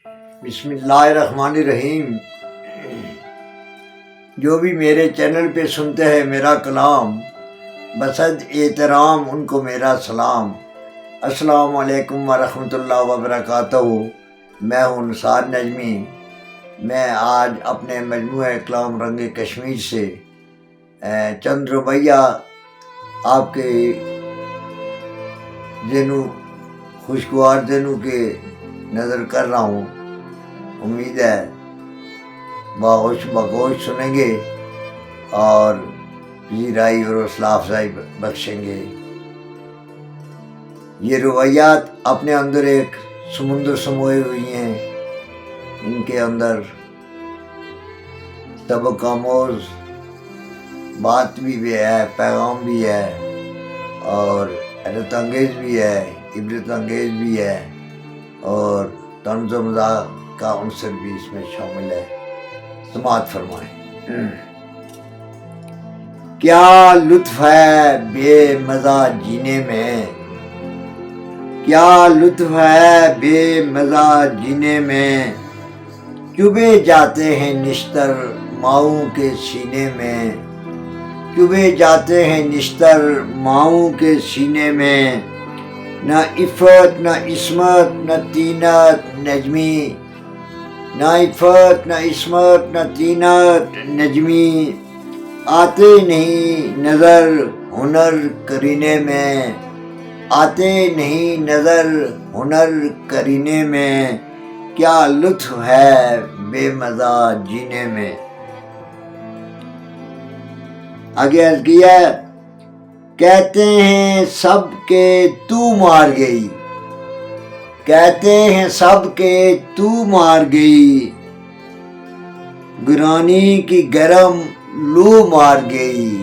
بسم اللہ الرحمن الرحیم۔ جو بھی میرے چینل پہ سنتے ہیں میرا کلام، بصد احترام ان کو میرا سلام۔ السلام علیکم ورحمۃ اللہ وبرکاتہ۔ میں ہوں نثار نجمی۔ میں آج اپنے مجموعہ کلام رنگ کشمیر سے چند ربیہ آپ کے ذہنوں خوشگوار ذہنوں کے نظر کر رہا ہوں۔ امید ہے باہوش بگوش سنیں گے اور پذیرائی اور حوصلہ افزائی بخشیں گے۔ یہ روایات اپنے اندر ایک سمندر سموئے ہوئی ہیں۔ ان کے اندر سبق آموز بات بھی ہے، پیغام بھی ہے، اور حیرت انگیز بھی ہے، عبرت انگیز بھی ہے، اور طنز و مزاح کا عنصر بھی اس میں شامل ہے۔ سماعت فرمائیں۔ کیا لطف ہے بے مزہ جینے میں، کیا لطف ہے بے مزہ جینے میں، چبھے جاتے ہیں نشتر ماؤں کے سینے میں، چبھے جاتے ہیں نشتر ماؤں کے سینے میں، نہ عفت نہ عصمت نہ طینت نجمی، نہ عفت نہ عصمت نہ طینت نجمی، آتے نہیں نظر ہنر کرینے میں، آتے نہیں نظر ہنر کرینے میں، کیا لطف ہے بے مزہ جینے میں۔ آگے عرض کیا، کہتے ہیں سب کے تو مار گئی، کہتے ہیں سب کے تو مار گئی، گرانی کی گرم لو مار گئی،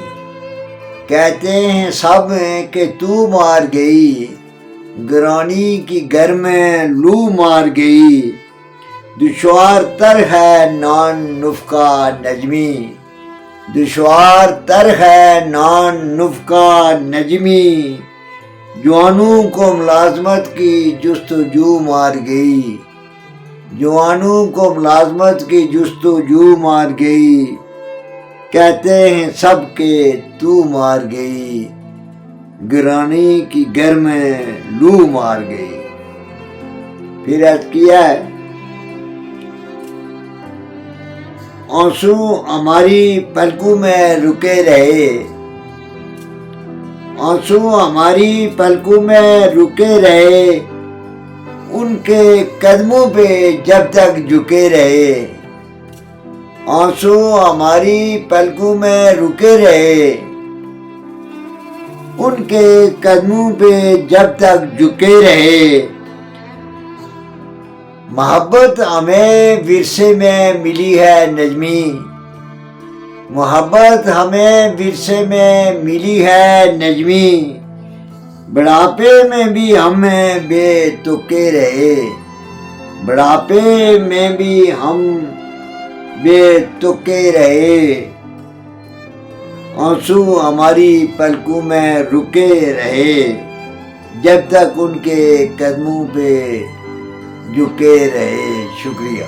کہتے ہیں سب کہ تو مار گئی، گرانی کی گرم لو مار گئی، دشوار تر ہے نان نفقہ نجمی، دشوار تر ہے نان نفقہ نجمی، جوانوں کو ملازمت کی جستجو مار گئی، جوانوں کو ملازمت کی جستجو مار گئی، کہتے ہیں سب کے تو مار گئی، گرانی کی گرم لو مار گئی۔ پھر عرض کیا ہے، آنسو ہماری پلکوں میں رکے رہے، آنسو ہماری پلکوں میں رکے رہے، ان کے قدموں پہ جب تک جھکے رہے، آنسو ہماری پلکوں میں رکے رہے، ان کے قدموں پہ جب تک جھکے رہے، محبت ہمیں ورثے میں ملی ہے نجمی، محبت ہمیں ورثے میں ملی ہے نجمی، بڑھاپے میں بھی ہم بے تکے رہے، بڑھاپے میں بھی ہم بے تکے رہے، آنسو ہماری پلکوں میں رکے رہے، جب تک ان کے قدموں پہ جھکے رہے۔ شکریہ۔